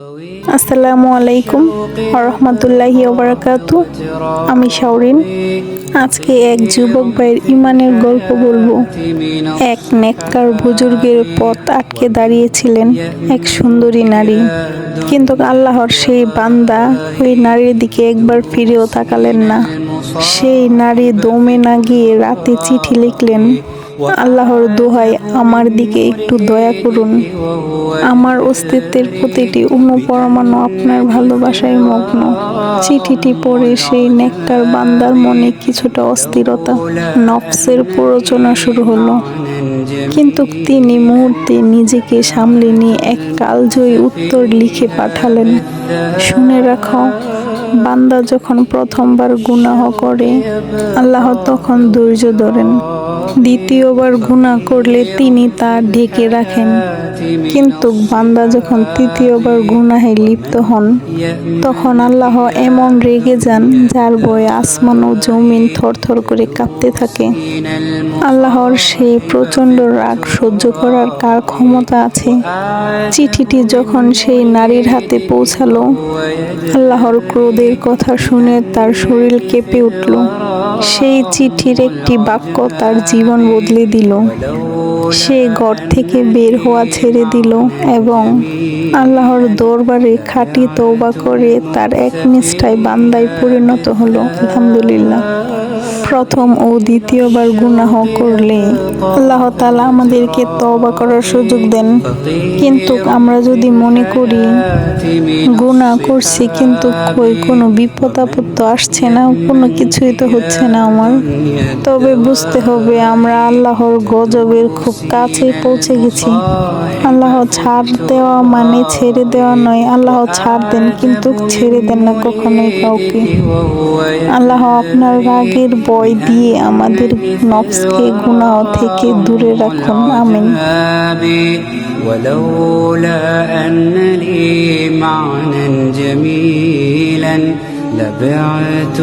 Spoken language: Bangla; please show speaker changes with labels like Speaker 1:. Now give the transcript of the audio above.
Speaker 1: আসসালামু আলাইকুম রহমতুল্লাহি ওবারাকাতু। আমি শাওরিন। আজকে এক যুবক ভাইয়ের ইমানের গল্প বলবো। এক নেককার বুজুর্গের পথ আটকে দাঁড়িয়েছিলেন এক সুন্দরী নারী, কিন্তু আল্লাহর সেই বান্দা ওই নারীর দিকে একবার ফিরেও তাকালেন না। সেই নারী দমে না গিয়ে রাতে চিঠি লিখলেন, আল্লাহর দোহাই আমার দিকে একটু দয়া করুন। আমার অস্তিত্বের প্রতিটি অনুপরমাণু আপনার ভালোবাসায় মগ্ন। চিঠিটি পড়ে সেই নেককার বান্দার মনে কিছুটা অস্থিরতা, নফসের প্ররোচনা শুরু হলো। কিন্তু তিনি মুহূর্তে নিজেকে সামলে নিয়ে এক কালজয়ী উত্তর লিখে পাঠালেন, শুনে রাখো, বান্দা যখন প্রথমবার গুনাহ করে আল্লাহ তখন ধৈর্য ধরেন, দ্বিতীয়বার গুনাহ করলে তিনি তা ঢেকে রাখেন। কিন্তু বান্দা যখন তৃতীয়বার গুনাহে লিপ্ত হন তখন আল্লাহ এমন রেগে যান যার ভয়ে আসমান ও জমিন থরথর করে কাঁপতে থাকে। আল্লাহর সেই প্রচণ্ড রাগ সহ্য করার কার ক্ষমতা আছে? চিঠিটি যখন সেই নারীর হাতে পৌঁছালো, আল্লাহর ক্রোধের কথা শুনে তার শরীর কেঁপে উঠল। সেই চিঠির একটি বাক্য তার জীবন বদলে দিল। সে ঘর থেকে বের হওয়া ছেড়ে দিল এবং আল্লাহর দরবারে খাঁটি তওবা করে তার একনিষ্ঠায় বান্দায় পরিণত হলো। আলহামদুলিল্লাহ। প্রথম ও দ্বিতীয়বার গুনাহ করলে আল্লাহ তাআলা আমাদেরকে তওবা করার সুযোগ দেন, কিন্তু আমরা যদি মনে করি গুনাহ করছি কিন্তু কোনো বিপদ আপদ তো আসছে না, কোনো কিছুই তো হচ্ছে না আমার, তবে বুঝতে হবে আমরা আল্লাহর গজবের খুব কাছে পৌঁছে গেছি। আল্লাহ ছাড় দেওয়া মানে ছেড়ে দেওয়া নয়। আল্লাহ ছাড় দেন কিন্তু ছেড়ে দেন না কখনোই কাউকে। আল্লাহ আপনার রাগের ভয় দিয়ে আমাদের নফসকে গুনাহ থেকে দূরে রাখুন। আমিন।
Speaker 2: ولولا أن لي معنى جميلا لبعت